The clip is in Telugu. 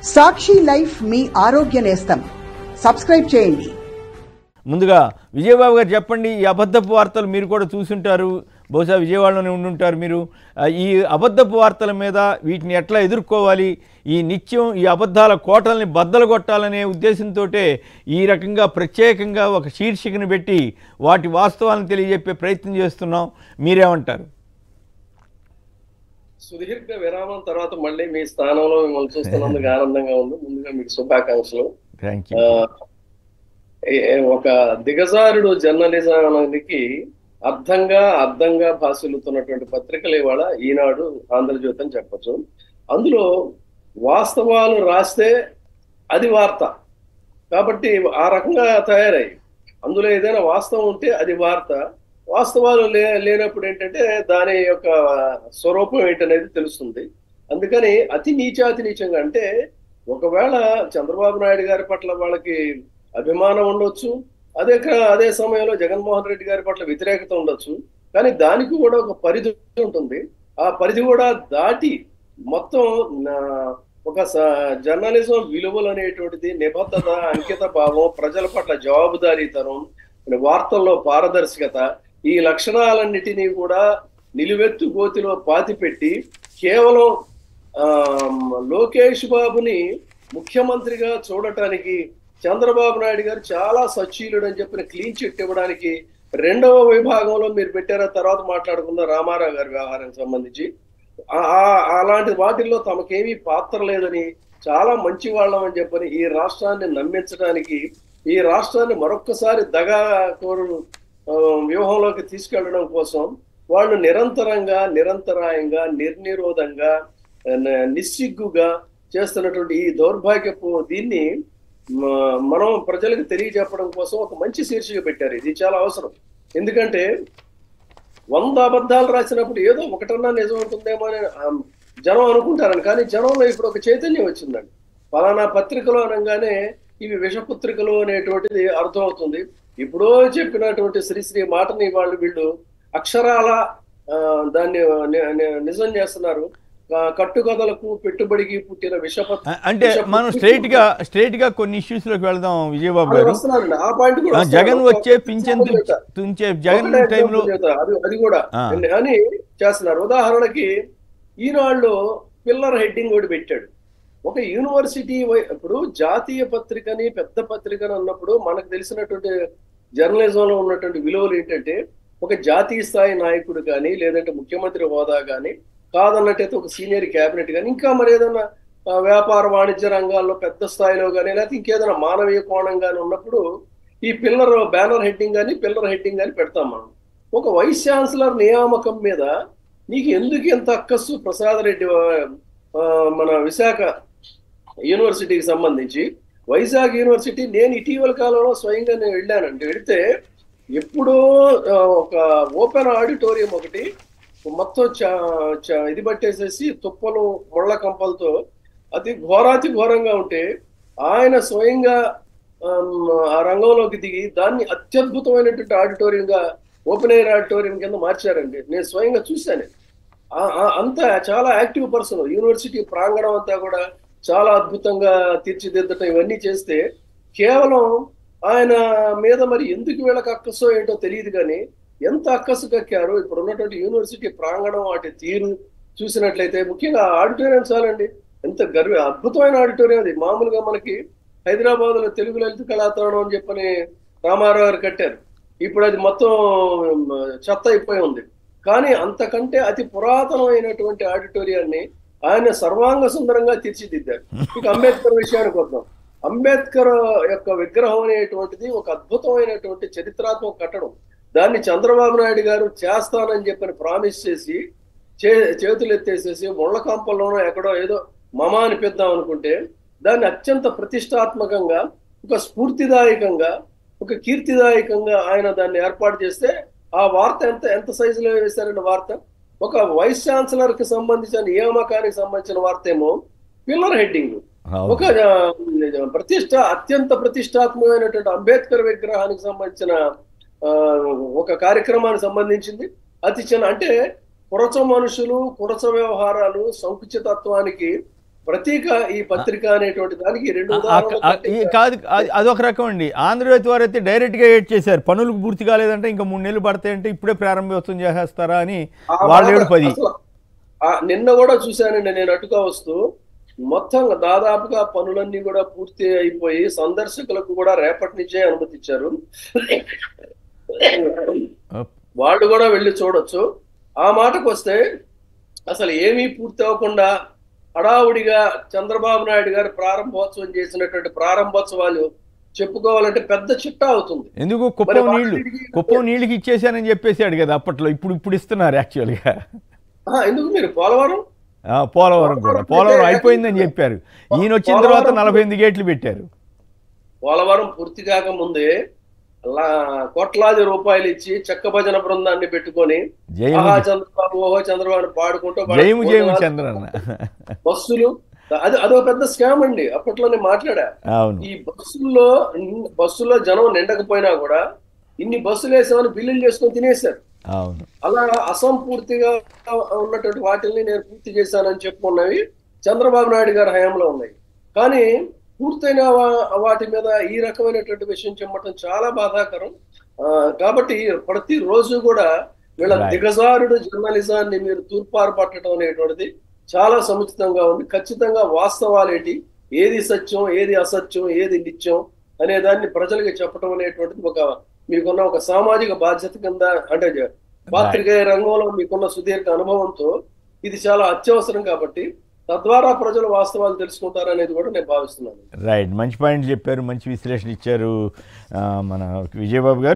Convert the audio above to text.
సాక్షి లైఫ్ మీ ఆరోగ్య నేస్తం. సబ్స్క్రైబ్ చేయండి. ముందుగా విజయబాబు గారు చెప్పండి, ఈ అబద్ధపు వార్తలు మీరు కూడా చూసుంటారు, బహుశా విజయవాడలోనే ఉండుంటారు మీరు. ఈ అబద్ధపు వార్తల మీద వీటిని ఎట్లా ఎదుర్కోవాలి, ఈ నిత్యం ఈ అబద్ధాల కోటల్ని బద్దలు కొట్టాలనే ఉద్దేశంతో ఈ రకంగా ప్రత్యేకంగా ఒక శీర్షికను పెట్టి వాటి వాస్తవాలను తెలియజెప్పే ప్రయత్నం చేస్తున్నాం. మీరేమంటారు? సుదీర్ఘ విరామం తర్వాత మళ్ళీ మీ స్థానంలో మిమ్మల్ని చూస్తున్నందుకు ఆనందంగా ఉంది. ముందుగా మీకు శుభాకాంక్షలు. ఒక దిగజారుడు జర్నలిజానికి అర్థంగా భాషలుతున్నటువంటి పత్రికలు ఇవాళ ఈనాడు, ఆంధ్రజ్యోతి అని చెప్పచ్చు. అందులో వాస్తవాలు రాస్తే అది వార్త కాబట్టి ఆ రకంగా తయారయ్యి, అందులో ఏదైనా వాస్తవం ఉంటే అది వార్త, వాస్తవాలు లేనప్పుడు ఏంటంటే దాని యొక్క స్వరూపం ఏంటనేది తెలుస్తుంది. అందుకని అతి నీచంగా, అంటే ఒకవేళ చంద్రబాబు నాయుడు గారి పట్ల వాళ్ళకి అభిమానం ఉండొచ్చు, అదే సమయంలో జగన్మోహన్ రెడ్డి గారి పట్ల వ్యతిరేకత ఉండొచ్చు, కానీ దానికి కూడా ఒక పరిధి ఉంటుంది. ఆ పరిధి కూడా దాటి మొత్తం ఒక జర్నలిజం విలువలు అనేటువంటిది, నిబద్ధత, అంకిత భావం, ప్రజల పట్ల జవాబుదారీతనం, వార్తల్లో పారదర్శకత, ఈ లక్షణాలన్నిటినీ కూడా నిలువెత్తు గోతిలో పాతిపెట్టి కేవలం లోకేష్ బాబుని ముఖ్యమంత్రిగా చూడటానికి చంద్రబాబు నాయుడు గారు చాలా సచ్చీలుడు అని చెప్పిన క్లీన్ చిట్ ఇవ్వడానికి రెండవ విభాగంలో మీరు పెట్టారా, తర్వాత మాట్లాడుకున్న రామారావు గారి వ్యవహారానికి సంబంధించి అలాంటి వాటిల్లో తమకేమీ పాత్ర లేదని, చాలా మంచి వాళ్ళం అని చెప్పని ఈ రాష్ట్రాన్ని నమ్మించడానికి, ఈ రాష్ట్రాన్ని మరొక్కసారి దగాకోరు వ్యూహంలోకి తీసుకెళ్లడం కోసం వాళ్ళు నిరంతరాయంగా నిర్నిరోధంగా నిస్సిగ్గుగా చేస్తున్నటువంటి ఈ దౌర్భాగ్యపు దీన్ని మనం ప్రజలకు తెలియజెప్పడం కోసం ఒక మంచి శీర్షిక పెట్టారు. ఇది చాలా అవసరం. ఎందుకంటే 100 అబద్ధాలు రాసినప్పుడు ఏదో ఒకటన్నా నిజం ఉంటుందేమో అని జనం అనుకుంటారని, కానీ జనంలో ఇప్పుడు ఒక చైతన్యం వచ్చిందండి. ఫలానా పత్రికలు అనగానే ఇవి విషపత్రికలు అనేటువంటిది అర్థం అవుతుంది. ఇప్పుడో చెప్పినటువంటి శ్రీశ్రీ మాటని వీళ్ళు అక్షరాల దాన్ని నిజం చేస్తున్నారు. కట్టుకథలకు పెట్టుబడికి పుట్టిన విషపత్రిక అంటే మనం స్ట్రైట్ గా కొన్ని ఇష్యూస్ లోకి వెళ్దాం. విజయబాబు గారు, ఆ పాయింట్ కూడా జగన్ వచ్చే పింఛన్ జగన్ టైంలో అది కూడా అని చేస్తున్నారు. ఉదాహరణకి ఈనాడులో పిల్లర్ హెడ్డింగ్ కూడా పెట్టాడు. ఒక యూనివర్సిటీ ఇప్పుడు జాతీయ పత్రికని పెద్ద పత్రికని అన్నప్పుడు మనకు తెలిసినటువంటి జర్నలిజంలో ఉన్నటువంటి విలువలు ఏంటంటే, ఒక జాతీయ స్థాయి నాయకుడు కానీ, లేదంటే ముఖ్యమంత్రి హోదా కానీ, కాదన్నట్టయితే ఒక సీనియర్ క్యాబినెట్ కానీ, ఇంకా మరి ఏదైనా వ్యాపార వాణిజ్య రంగాల్లో పెద్ద స్థాయిలో కానీ, లేకపోతే ఇంకేదైనా మానవీయ కోణం కానీ ఉన్నప్పుడు ఈ బ్యానర్ హెడ్డింగ్ కానీ పిల్లర్ హెడ్డింగ్ కానీ పెడతాం మనం. ఒక వైస్ ఛాన్సలర్ నియామకం మీద నీకు ఎందుకు ఎంత అక్కస్సు? ప్రసాద్ రెడ్డి మన విశాఖ యూనివర్సిటీకి సంబంధించి, వైజాగ్ యూనివర్సిటీ నేను ఇటీవల కాలంలో స్వయంగా నేను వెళ్ళానండి. వెళితే ఎప్పుడో ఒక ఓపెన్ ఆడిటోరియం ఒకటి మొత్తం ఇది పట్టేసేసి తుప్పలు ముళ్ళ కంపలతో అతి ఘోరంగా ఉంటే, ఆయన స్వయంగా ఆ రంగంలోకి దిగి దాన్ని అత్యద్భుతమైనటువంటి ఆడిటోరియంగా, ఓపెన్ ఎయిర్ ఆడిటోరియం కింద మార్చారండి. నేను స్వయంగా చూశాను. అంతా చాలా యాక్టివ్ పర్సన్. యూనివర్సిటీ ప్రాంగణం అంతా కూడా చాలా అద్భుతంగా తీర్చిదిద్దటం ఇవన్నీ చేస్తే, కేవలం ఆయన మీద మరి ఎందుకు వీళ్ళకి అక్కసో ఏంటో తెలియదు, కానీ ఎంత అక్కసు కక్కారు. ఇప్పుడు ఉన్నటువంటి యూనివర్సిటీ ప్రాంగణం, వాటి తీరు చూసినట్లయితే, ముఖ్యంగా ఆడిటోరియం చాలండి, ఎంత అద్భుతమైన ఆడిటోరియం అది. మామూలుగా మనకి హైదరాబాద్ లో తెలుగు లలిత కళాతరణం అని చెప్పని రామారావు గారు కట్టారు. ఇప్పుడు అది మొత్తం చెత్త అయిపోయి ఉంది. కానీ అంతకంటే అతి పురాతనమైనటువంటి ఆడిటోరియాన్ని ఆయన సర్వాంగ సుందరంగా తీర్చిదిద్దారు. ఇక అంబేద్కర్ విషయానికి వద్దాం. అంబేద్కర్ యొక్క విగ్రహం అనేటువంటిది ఒక అద్భుతమైనటువంటి చరిత్రాత్మక కట్టడం. దాన్ని చంద్రబాబు నాయుడు గారు చేస్తానని చెప్పని ప్రామిస్ చేసి చేతులు ఎత్తేసేసి ముళ్ళ కంపల్లోనో ఎక్కడో ఏదో మమా అనిపిద్దాం అనుకుంటే, దాన్ని అత్యంత ప్రతిష్టాత్మకంగా, ఒక స్ఫూర్తిదాయకంగా, ఒక కీర్తిదాయకంగా ఆయన దాన్ని ఏర్పాటు చేస్తే, ఆ వార్త ఎంత సైజులో వేశారండి వార్త. ఒక వైస్ ఛాన్సలర్ కి సంబంధించిన నియామకానికి సంబంధించిన వార్త ఏమో పిల్లర్ హెడ్డింగ్, ఒక అత్యంత ప్రతిష్టాత్మకమైనటువంటి అంబేద్కర్ విగ్రహానికి సంబంధించిన ఒక కార్యక్రమానికి సంబంధించింది. అతి చిన్న, అంటే కురచ మనుషులు, కురచ వ్యవహారాలు, సంకుచితత్వానికి ప్రతీక ఈ పత్రిక అనేటువంటి దానికి రెండు కాదు, అదొక రకం అండి. ఆంధ్రజ్యోతి వారు అయితే డైరెక్ట్గా ఏడ్ చేశారు, పనులకు పూర్తి కాలేదంటే ఇంకా 3 నెలలు పడతాయంటే ఇప్పుడే ప్రారంభోత్సవం చేసేస్తారా అని వాళ్ళు 7-10. నిన్న కూడా చూశానండి నేను అటుగా వస్తూ, మొత్తం దాదాపుగా పనులన్నీ కూడా పూర్తి అయిపోయి సందర్శకులకు కూడా రేపటి నుంచే అనుమతి ఇచ్చారు, వాళ్ళు కూడా వెళ్ళి చూడొచ్చు. ఆ మాటకు వస్తే అసలు ఏమీ పూర్తి అవ్వకుండా హడావుడిగా చంద్రబాబు నాయుడు గారు ప్రారంభోత్సవం చేసినటువంటి ప్రారంభోత్సవాలు చెప్పుకోవాలంటే పెద్ద చిట్టా అవుతుంది. ఎందుకు కుప్పం నీళ్ళకి ఇచ్చేసానని చెప్పేసాడు కదా అప్పట్లో, ఇప్పుడు ఇస్తున్నారు యాక్చువల్గా. ఎందుకు మీరు పోలవరం కూడా పోలవరం అయిపోయిందని చెప్పారు, ఈయన వచ్చిన తర్వాత 48 గేట్లు పెట్టారు. పోలవరం పూర్తి కాకముందే కోట్లాది రూపాయలు ఇచ్చి చెక్క భజన బృందాన్ని పెట్టుకొని చంద్రబాబు ఓహో చంద్రబాబు పాడుకుంటూ బస్సులు, అదొక పెద్ద స్కామ్ అండి. అప్పట్లోనే మాట్లాడా, ఈ బస్సుల్లో జనం నిండకపోయినా కూడా ఇన్ని బస్సులు వేసామని బిల్లులు చేసుకొని తినేశారు. అలా అసంపూర్తిగా ఉన్నటువంటి వాటిని నేను పూర్తి చేశానని చెప్పుకున్నవి చంద్రబాబు నాయుడు గారి హయాంలో ఉన్నాయి. కానీ పూర్తయిన వాటి మీద ఈ రకమైనటువంటి విషయం చెప్పడం చాలా బాధాకరం. కాబట్టి ప్రతి రోజు కూడా వీళ్ళ దిగజారుడు జర్నలిజాన్ని మీరు తూర్పారు పట్టడం అనేటువంటిది చాలా సముచితంగా ఉంది. ఖచ్చితంగా వాస్తవాలేంటి, ఏది సత్యం, ఏది అసత్యం, ఏది నిత్యం అనే దాన్ని ప్రజలకి చెప్పడం అనేటువంటిది మీకున్న ఒక సామాజిక బాధ్యత కింద, అంటే పాత్రికేయ రంగంలో మీకున్న సుదీర్ఘ అనుభవంతో ఇది చాలా అత్యవసరం. కాబట్టి తద్వారా ప్రజలు వాస్తవాలు తెలుసుకుంటారు అనేది కూడా నేను భావిస్తున్నాను. రైట్, మంచి పాయింట్ చెప్పారు, మంచి విశ్లేషణ ఇచ్చారు మన విజయబాబు గారు.